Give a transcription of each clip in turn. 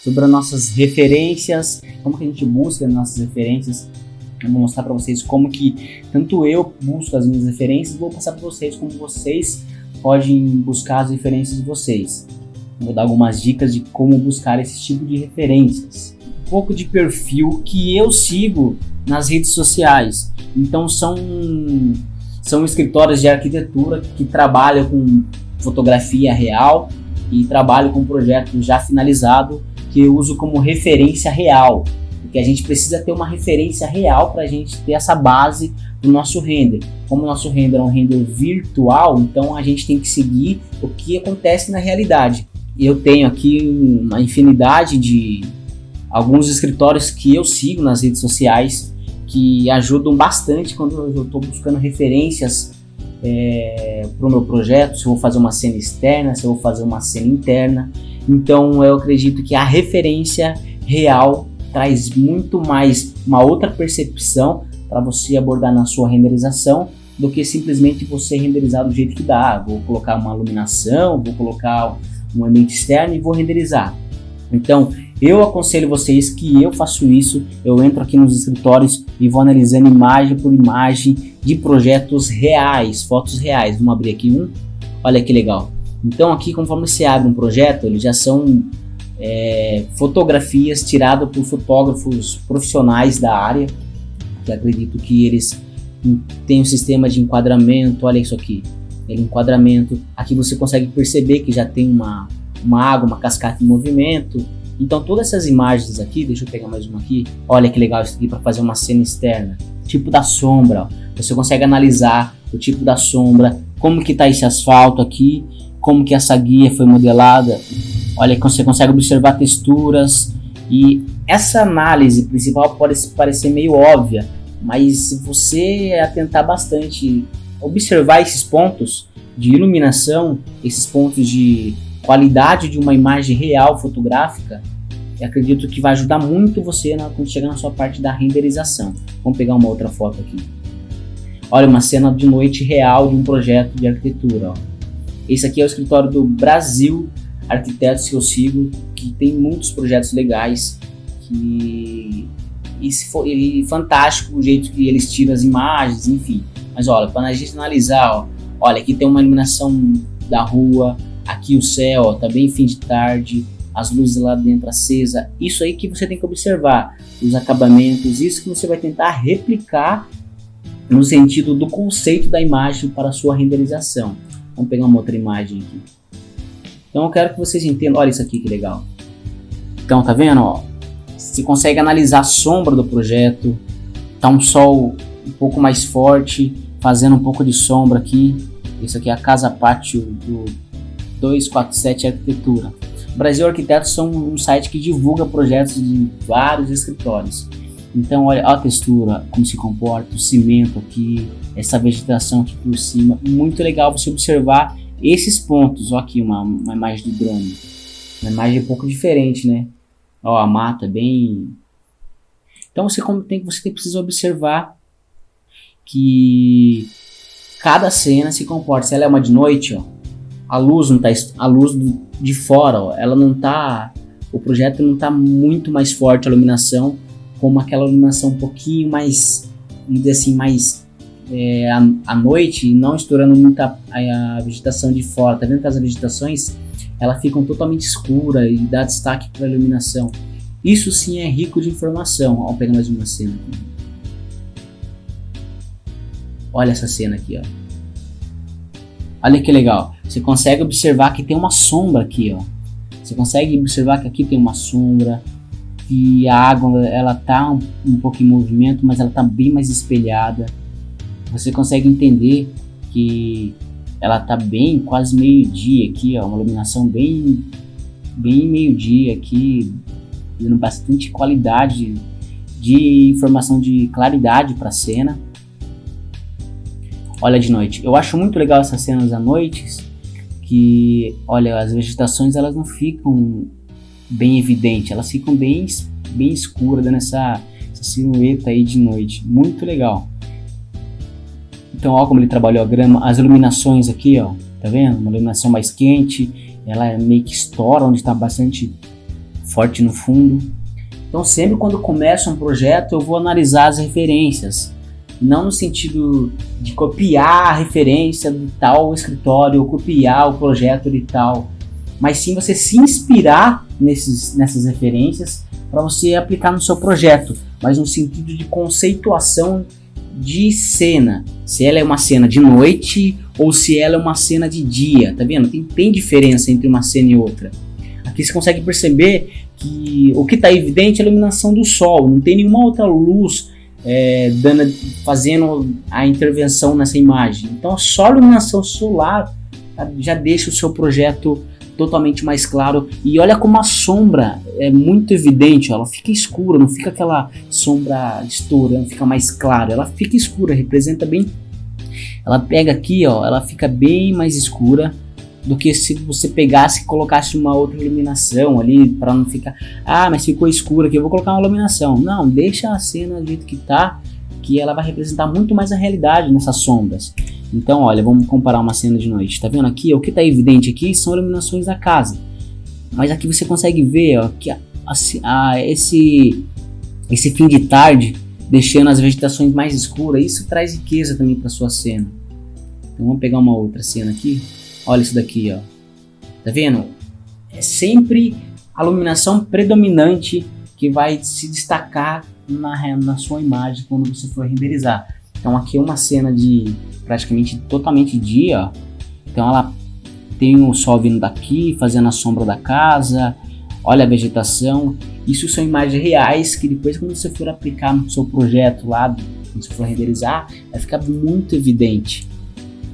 sobre as nossas referências, como que a gente busca as nossas referências. Eu vou mostrar para vocês como que tanto eu busco as minhas referências, vou passar para vocês como vocês podem buscar as referências de vocês. Vou dar algumas dicas de como buscar esse tipo de referências. Um pouco de perfil que eu sigo nas redes sociais. Então são escritórios de arquitetura que trabalham com fotografia real e trabalham com projeto já finalizado que eu uso como referência real. Porque a gente precisa ter uma referência real para a gente ter essa base do nosso render. Como o nosso render é um render virtual, então a gente tem que seguir o que acontece na realidade. Eu tenho aqui uma infinidade de alguns escritórios que eu sigo nas redes sociais que ajudam bastante quando eu estou buscando referências para o meu projeto, se eu vou fazer uma cena externa, se eu vou fazer uma cena interna. Então eu acredito que a referência real traz muito mais uma outra percepção para você abordar na sua renderização do que simplesmente você renderizar do jeito que dá. Vou colocar uma iluminação, vou colocar um ambiente externo e vou renderizar. Então eu aconselho vocês que eu faço isso, eu entro aqui nos escritórios e vou analisando imagem por imagem de projetos reais, fotos reais. Vamos abrir aqui um, olha que legal. Então aqui, conforme você abre um projeto, eles já são fotografias tiradas por fotógrafos profissionais da área, que acredito que eles têm um sistema de enquadramento. Olha isso aqui, enquadramento. Aqui você consegue perceber que já tem uma água, uma cascata em movimento. Então todas essas imagens aqui, deixa eu pegar mais uma aqui, olha que legal isso aqui para fazer uma cena externa. Tipo da sombra, ó. Você consegue analisar o tipo da sombra, como que tá esse asfalto aqui, como que essa guia foi modelada. Olha que você consegue observar texturas, e essa análise principal pode parecer meio óbvia, mas se você atentar bastante, observar esses pontos de iluminação, esses pontos de qualidade de uma imagem real fotográfica, eu acredito que vai ajudar muito você quando chegar na sua parte da renderização. Vamos pegar uma outra foto aqui. Olha, uma cena de noite real de um projeto de arquitetura. Ó. Esse aqui é o escritório do Brasil Arquitetos que eu sigo, que tem muitos projetos legais, e fantástico o jeito que eles tiram as imagens, enfim. Mas olha, para a gente analisar, ó, olha, aqui tem uma iluminação da rua, aqui o céu, ó, tá bem fim de tarde, as luzes lá dentro acesa. Isso aí que você tem que observar, os acabamentos, isso que você vai tentar replicar no sentido do conceito da imagem para a sua renderização. Vamos pegar uma outra imagem aqui. Então eu quero que vocês entendam, olha isso aqui que legal. Então tá vendo, ó, você consegue analisar a sombra do projeto, tá um sol um pouco mais forte, fazendo um pouco de sombra aqui. Isso aqui é a Casa Pátio do 247 Arquitetura. Brasil Arquitetos são um site que divulga projetos de vários escritórios. Então olha a textura, como se comporta, o cimento aqui, essa vegetação aqui por cima. Muito legal você observar esses pontos. Ó, aqui uma imagem de drone, uma imagem um pouco diferente, né? Ó, a mata bem. Então você precisa observar que cada cena se comporta. Se ela é uma de noite, ó, a luz não tá, a luz de fora, ó, ela não tá, o projeto não tá muito mais forte a iluminação, como aquela iluminação um pouquinho mais, vamos dizer assim, mais à noite, e não estourando muito a vegetação de fora. Tá vendo que as vegetações elas ficam totalmente escuras e dá destaque para a iluminação. Isso sim é rico de informação. Vamos pegar mais uma cena aqui. Olha essa cena aqui, ó. Olha que legal. Você consegue observar que tem uma sombra aqui, ó. Você consegue observar que aqui tem uma sombra, que a água ela tá um pouco em movimento, mas ela tá bem mais espelhada. Você consegue entender que ela tá bem quase meio-dia aqui, ó, uma iluminação bem meio-dia aqui, dando bastante qualidade de informação, de claridade para a cena. Olha de noite. Eu acho muito legal essas cenas à noite, que, olha, as vegetações elas não ficam bem evidentes, elas ficam bem escuras, dando essa silhueta aí de noite. Muito legal. Então, olha como ele trabalhou a grama, as iluminações aqui, ó, tá vendo? Uma iluminação mais quente, ela meio que estoura onde está bastante forte no fundo. Então sempre quando começo um projeto eu vou analisar as referências, não no sentido de copiar a referência de tal escritório ou copiar o projeto de tal, mas sim você se inspirar nessas referências para você aplicar no seu projeto, mas no sentido de conceituação de cena, se ela é uma cena de noite ou se ela é uma cena de dia, tá vendo? Tem diferença entre uma cena e outra. Aqui você consegue perceber que o que está evidente é a iluminação do sol, não tem nenhuma outra luz fazendo a intervenção nessa imagem. Então só a iluminação solar já deixa o seu projeto totalmente mais claro. E olha como a sombra é muito evidente, ó, ela fica escura, não fica aquela sombra estourando, fica mais clara, ela fica escura, representa bem. Ela pega aqui, ó, ela fica bem mais escura do que se você pegasse e colocasse uma outra iluminação ali, para não ficar, mas ficou escura aqui, eu vou colocar uma iluminação. Não, deixa a cena do jeito que tá, que ela vai representar muito mais a realidade nessas sombras. Então, olha, vamos comparar uma cena de noite. Tá vendo aqui? O que está evidente aqui são iluminações da casa. Mas aqui você consegue ver, ó, que esse fim de tarde, deixando as vegetações mais escuras, isso traz riqueza também para sua cena. Então vamos pegar uma outra cena aqui. Olha isso daqui, ó. Tá vendo? É sempre a iluminação predominante que vai se destacar na sua imagem quando você for renderizar. Então aqui é uma cena de praticamente totalmente dia, ó. Então ela tem o sol vindo daqui, fazendo a sombra da casa, olha a vegetação. Isso são imagens reais que depois quando você for aplicar no seu projeto lá, quando você for renderizar, vai ficar muito evidente.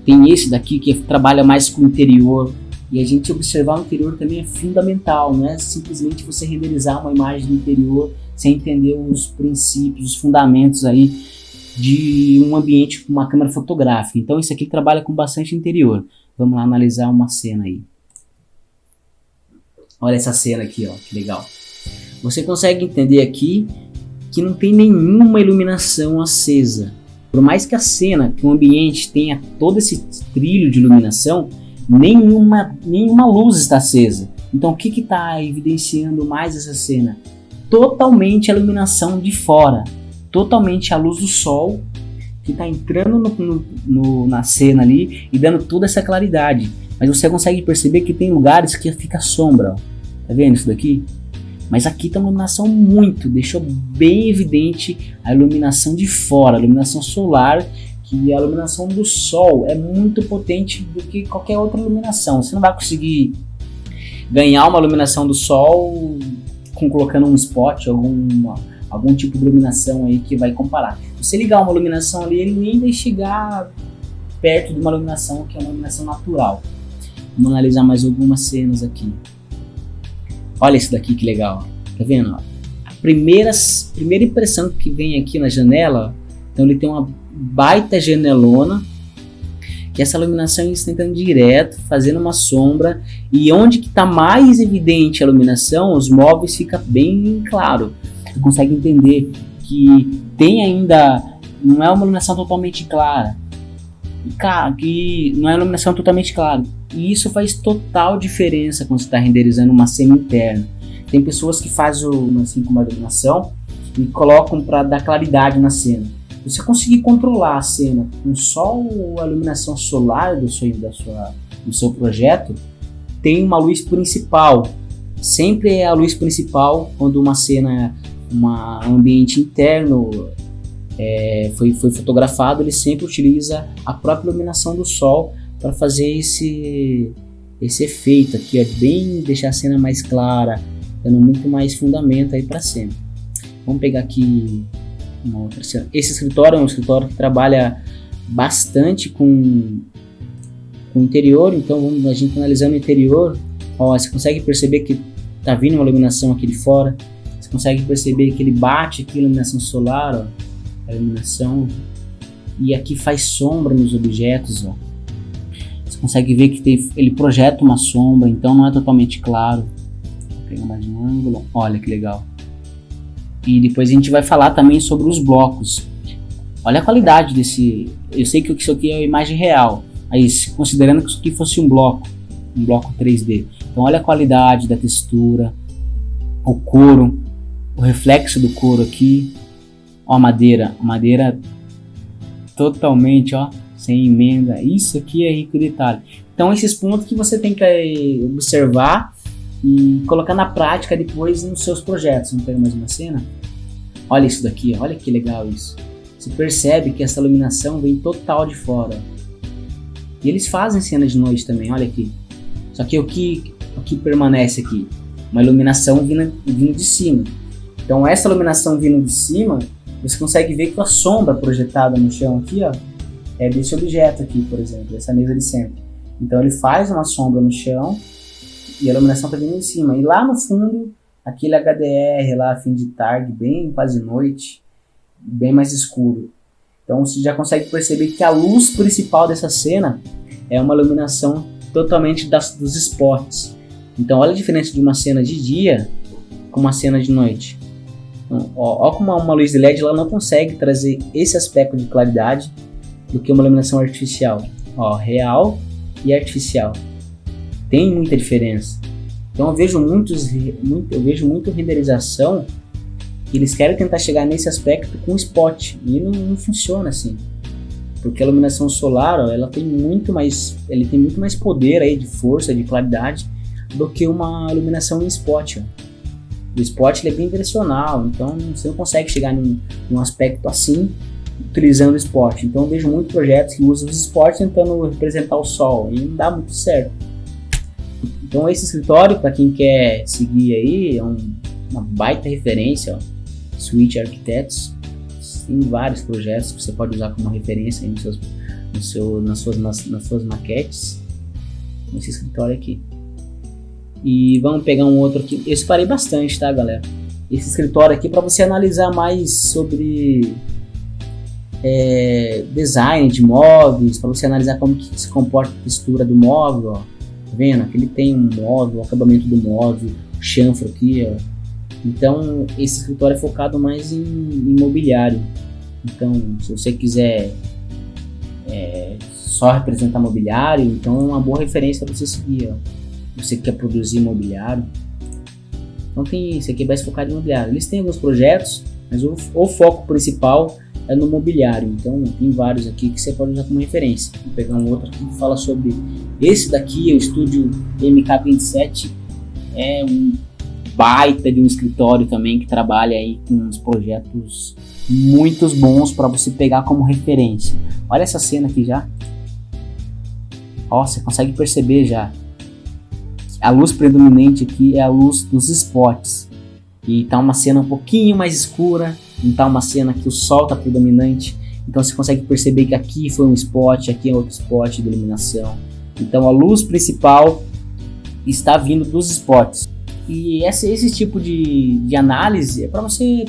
Tem esse daqui que trabalha mais com o interior, e a gente observar o interior também é fundamental, não é simplesmente você renderizar uma imagem do interior sem entender os princípios, os fundamentos aí de um ambiente com uma câmera fotográfica. Então isso aqui trabalha com bastante interior. Vamos lá analisar uma cena aí. Olha essa cena aqui, ó, que legal. Você consegue entender aqui que não tem nenhuma iluminação acesa. Por mais que a cena, que o ambiente tenha todo esse trilho de iluminação, nenhuma luz está acesa. Então o que está evidenciando mais essa cena? Totalmente a iluminação de fora. Totalmente a luz do sol que está entrando na cena ali e dando toda essa claridade. Mas você consegue perceber que tem lugares que fica sombra, ó. Tá vendo isso daqui? Mas aqui tem uma iluminação deixou bem evidente a iluminação de fora, a iluminação solar, que a iluminação do sol é muito potente do que qualquer outra iluminação. Você não vai conseguir ganhar uma iluminação do sol colocando um spot, algum tipo de iluminação aí que vai comparar. Se você ligar uma iluminação ali, ele nem vai chegar perto de uma iluminação que é uma iluminação natural. Vamos analisar mais algumas cenas aqui. Olha isso daqui que legal, tá vendo? A primeira impressão que vem aqui na janela, então ele tem uma baita janelona, que essa iluminação está entrando direto, fazendo uma sombra, e onde que está mais evidente a iluminação, os móveis fica bem claro. Você consegue entender que tem ainda, não é uma iluminação totalmente clara, que não é uma iluminação totalmente clara. E isso faz total diferença quando você está renderizando uma cena interna. Tem pessoas que fazem assim com uma iluminação e colocam para dar claridade na cena. Se você conseguir controlar a cena com só a iluminação solar do seu projeto, tem uma luz principal. Sempre é a luz principal quando uma cena, um ambiente interno foi fotografado, ele sempre utiliza a própria iluminação do sol para fazer esse efeito aqui, deixar a cena mais clara, dando muito mais fundamento aí para a cena. Vamos pegar aqui uma outra cena. Esse escritório é um escritório que trabalha bastante com o interior, então a gente analisando o interior, ó, você consegue perceber que tá vindo uma iluminação aqui de fora, você consegue perceber que ele bate aqui a iluminação solar, ó, a iluminação, e aqui faz sombra nos objetos, ó. Você consegue ver que ele projeta uma sombra, então não é totalmente claro. Vou pegar mais um ângulo, olha que legal. E depois a gente vai falar também sobre os blocos. Olha a qualidade desse. Eu sei que isso aqui é uma imagem real, mas considerando que isso aqui fosse um bloco 3D. Então olha a qualidade da textura. o couro, o reflexo do couro aqui, ó, a madeira totalmente, ó, sem emenda. Isso aqui é rico de detalhe. Então esses pontos que você tem que observar e colocar na prática depois nos seus projetos. Vamos pegar mais uma cena? Olha isso daqui, olha que legal isso. Você percebe que essa iluminação vem total de fora. E eles fazem cena de noite também, olha aqui. Só que o que permanece aqui? Uma iluminação vindo de cima. Então essa iluminação vindo de cima, você consegue ver que a sombra projetada no chão aqui, ó, é desse objeto aqui, por exemplo, essa mesa de centro. Então ele faz uma sombra no chão e a iluminação está vindo de cima. E lá no fundo, aquele HDR lá, fim de tarde, bem quase noite, bem mais escuro. Então você já consegue perceber que a luz principal dessa cena é uma iluminação totalmente dos spots. Então olha a diferença de uma cena de dia com uma cena de noite. Então, ó como uma luz de LED ela não consegue trazer esse aspecto de claridade do que uma iluminação artificial. Ó, real e artificial. Tem muita diferença. Então eu vejo muito renderização que eles querem tentar chegar nesse aspecto com spot e não funciona assim. Porque a iluminação solar, ó, ela tem muito mais poder aí de força, de claridade do que uma iluminação em spot. Ó. O spot ele é bem direcional, então você não consegue chegar num aspecto assim utilizando o spot. Então eu vejo muitos projetos que usam os spots tentando representar o sol e não dá muito certo. Então esse escritório, para quem quer seguir aí, é uma baita referência, ó. Switch Architects, tem vários projetos que você pode usar como referência aí nas suas maquetes, nesse escritório aqui. E vamos pegar um outro aqui, eu separei bastante, tá galera? Esse escritório aqui para você analisar mais sobre design de móveis, para você analisar como que se comporta a textura do móvel, ó. Tá vendo? Aqui ele tem um móvel, o acabamento do móvel, o chanfro aqui, ó. Então esse escritório é focado mais em mobiliário. Então se você quiser só representar mobiliário, então é uma boa referência para você seguir, ó. Você quer produzir mobiliário, então tem isso aqui, vai se focar em mobiliário. Eles têm alguns projetos, mas o foco principal é no mobiliário. Então tem vários aqui que você pode usar como referência. Vou pegar um outro aqui que fala sobre esse daqui, o estúdio MK27, é um baita de um escritório também que trabalha aí com uns projetos muito bons para você pegar como referência. Olha essa cena aqui já. Ó, você consegue perceber já. A luz predominante aqui é a luz dos spots. E tá uma cena um pouquinho mais escura, não tá uma cena que o sol tá predominante. Então você consegue perceber que aqui foi um spot, aqui é outro spot de iluminação. Então a luz principal está vindo dos spots. E esse tipo de análise é para você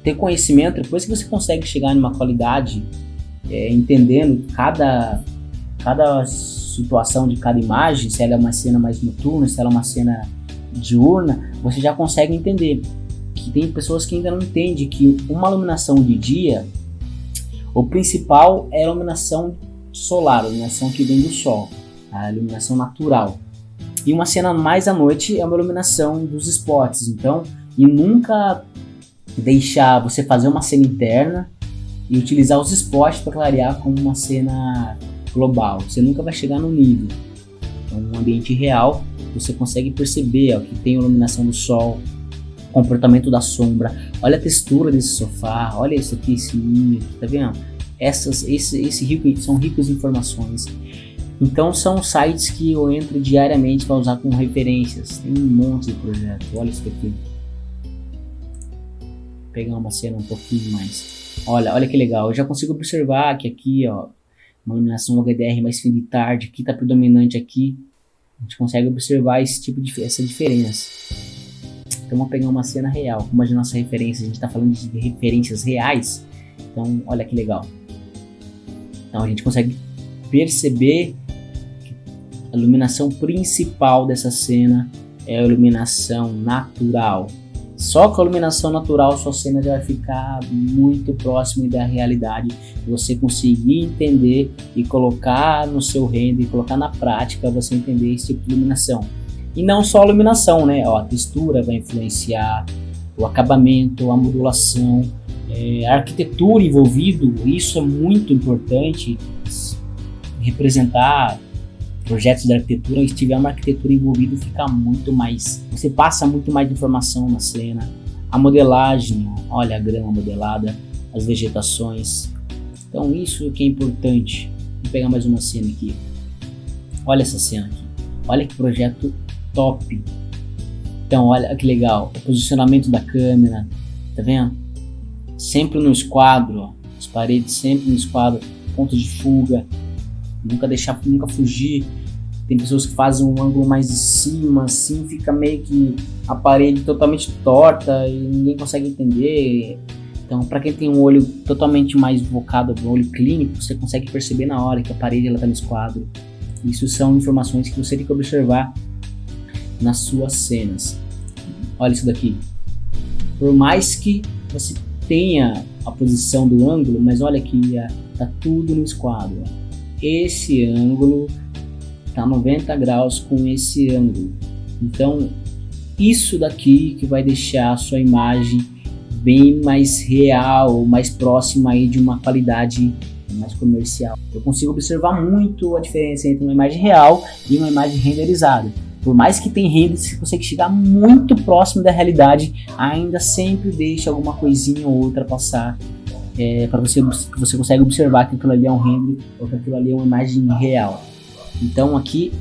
ter conhecimento, depois que você consegue chegar numa qualidade, entendendo cada situação de cada imagem, se ela é uma cena mais noturna, se ela é uma cena diurna, você já consegue entender. Que tem pessoas que ainda não entendem que uma iluminação de dia, o principal é a iluminação solar, a iluminação que vem do sol, a iluminação natural. E uma cena mais à noite é uma iluminação dos spots. Então, e nunca deixar você fazer uma cena interna e utilizar os spots para clarear como uma cena global. Você nunca vai chegar no nível. Então, um ambiente real, você consegue perceber, ó, que tem a iluminação do sol, o comportamento da sombra. Olha a textura desse sofá, olha isso aqui, esse ninho aqui, tá vendo? São ricos em informações. Então são sites que eu entro diariamente para usar como referências. Tem um monte de projetos. Olha isso aqui. Vou pegar uma cena um pouquinho mais. Olha que legal. Eu já consigo observar que aqui, ó, uma iluminação HDR mais fim de tarde, aqui está predominante aqui. A gente consegue observar essa diferença. Então vamos pegar uma cena real. Como a nossa referência, a gente está falando de referências reais. Então olha que legal. Então a gente consegue perceber a iluminação principal dessa cena é a iluminação natural. Só com a iluminação natural sua cena já vai ficar muito próxima da realidade. Você conseguir entender e colocar no seu render, colocar na prática, você entender esse tipo de iluminação. E não só a iluminação, né? Ó, a textura vai influenciar, o acabamento, a modulação, a arquitetura envolvido, isso é muito importante. Representar projetos de arquitetura, se tiver uma arquitetura envolvida, fica muito mais, você passa muito mais informação na cena. A modelagem, olha a grama modelada, as vegetações. Então isso que é importante. Vou pegar mais uma cena aqui. Olha essa cena aqui. Olha que projeto top. Então olha que legal. O posicionamento da câmera. Tá vendo? Sempre no esquadro. Ó. As paredes sempre no esquadro. Ponto de fuga. Nunca fugir. Tem pessoas que fazem um ângulo mais de cima, assim, fica meio que a parede totalmente torta e ninguém consegue entender. Então, para quem tem um olho totalmente mais focado no olho clínico, você consegue perceber na hora que a parede está no esquadro. Isso são informações que você tem que observar nas suas cenas. Olha isso daqui. Por mais que você tenha a posição do ângulo, mas olha aqui, tá tudo no esquadro. Esse ângulo tá 90 graus com esse ângulo. Então, isso daqui que vai deixar a sua imagem bem mais real, mais próxima aí de uma qualidade mais comercial. Eu consigo observar muito a diferença entre uma imagem real e uma imagem renderizada. Por mais que tenha render, você consegue chegar muito próximo da realidade, ainda sempre deixa alguma coisinha ou outra passar. Para você consegue observar que aquilo ali é um render ou que aquilo ali é uma imagem real. Então aqui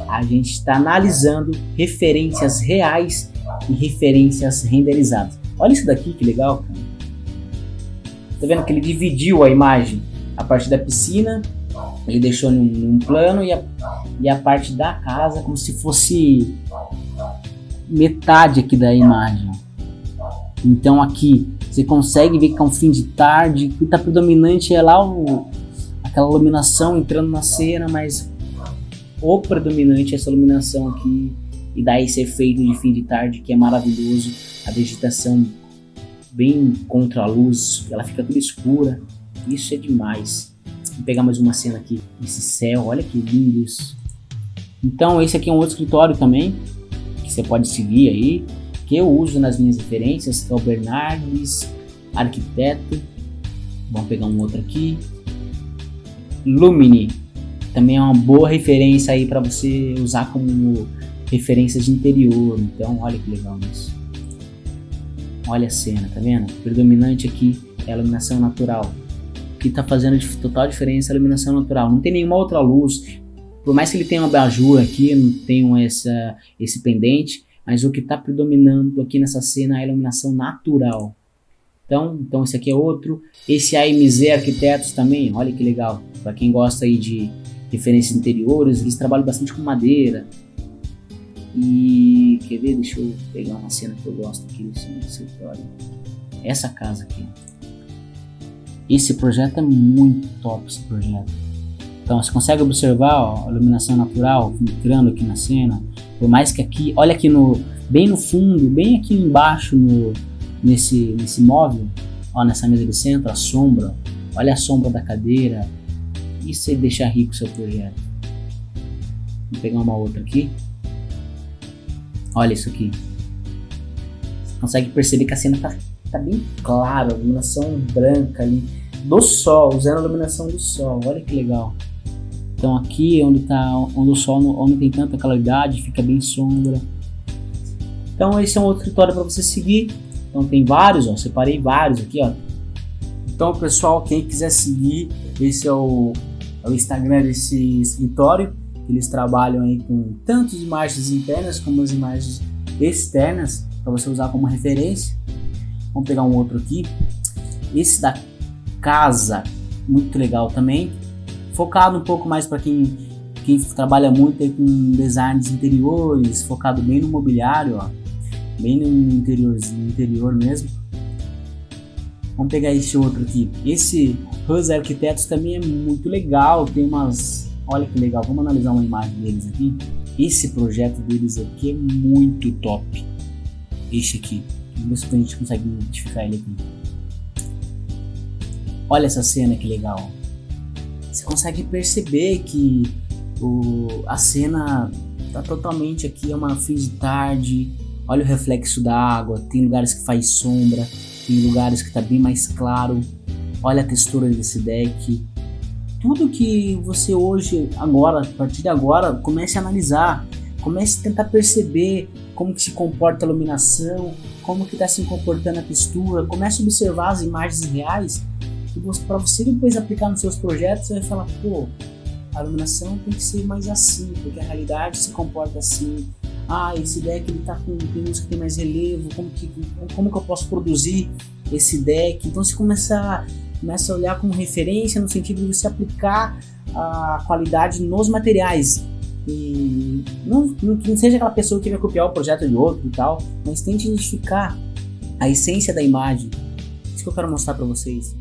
a gente está analisando referências reais e referências renderizadas. Olha isso daqui que legal, cara. Tá vendo que ele dividiu a imagem, a parte da piscina ele deixou num plano e a parte da casa como se fosse metade aqui da imagem. Então aqui você consegue ver que é um fim de tarde, o que está predominante é lá aquela iluminação entrando na cena, mas o predominante é essa iluminação aqui e dá esse efeito de fim de tarde que é maravilhoso. A vegetação bem contra a luz, ela fica toda escura, isso é demais. Vou pegar mais uma cena aqui, esse céu, olha que lindo isso. Então esse aqui é um outro escritório também, que você pode seguir aí, que eu uso nas minhas referências, que é o Bernardes Arquiteto. Vamos pegar um outro aqui. Lumine, também é uma boa referência aí para você usar como referência de interior. Então olha que legal isso. Olha a cena, tá vendo? O predominante aqui é a iluminação natural. O que está fazendo total diferença é a iluminação natural. Não tem nenhuma outra luz. Por mais que ele tenha uma abajur aqui, não tenha esse pendente, mas o que está predominando aqui nessa cena é a iluminação natural. Então esse aqui é outro. Esse AMZ Arquitetos também, olha que legal. Para quem gosta aí de referências interiores, eles trabalham bastante com madeira. E quer ver? Deixa eu pegar uma cena que eu gosto aqui desse escritório. Essa casa aqui. Esse projeto é muito top, esse projeto. Então você consegue observar, ó, a iluminação natural entrando aqui na cena. Por mais que aqui, olha aqui bem no fundo, bem aqui embaixo nesse móvel, ó, nessa mesa de centro, a sombra. Olha a sombra da cadeira. Isso aí deixa rico o seu projeto. Vou pegar uma outra aqui. Olha isso aqui. Você consegue perceber que a cena tá bem clara, a iluminação branca ali do sol, usando a iluminação do sol. Olha que legal. Então aqui onde o sol onde tem tanta claridade, fica bem sombra. Então esse é um outro escritório para você seguir. Então tem vários, ó, separei vários aqui, ó. Então pessoal, quem quiser seguir, esse é o Instagram desse escritório. Eles trabalham aí com tanto as imagens internas como as imagens externas para você usar como referência. Vamos pegar um outro aqui. Esse da casa, muito legal também. Focado um pouco mais para quem trabalha muito aí com designs interiores, focado bem no mobiliário, ó, bem no interior mesmo. Vamos pegar esse outro aqui. Esse Rose Arquitetos também é muito legal. Tem umas... Olha que legal. Vamos analisar uma imagem deles aqui. Esse projeto deles aqui é muito top. Esse aqui. Vamos ver se a gente consegue identificar ele aqui. Olha essa cena que legal. Você consegue perceber que a cena tá totalmente aqui, é uma fim de tarde, olha o reflexo da água, tem lugares que faz sombra, tem lugares que tá bem mais claro, olha a textura desse deck. Tudo que você hoje, agora, a partir de agora, comece a analisar, comece a tentar perceber como que se comporta a iluminação, como que está se comportando a textura, comece a observar as imagens reais, e para você depois aplicar nos seus projetos, você vai falar, pô, a iluminação tem que ser mais assim, porque a realidade se comporta assim. Ah, esse deck ele tá com uns que tem mais relevo, como que eu posso produzir esse deck? Então você começa a olhar como referência no sentido de você aplicar a qualidade nos materiais. E não seja aquela pessoa que vai copiar o projeto de outro e tal, mas tente identificar a essência da imagem. Isso que eu quero mostrar para vocês.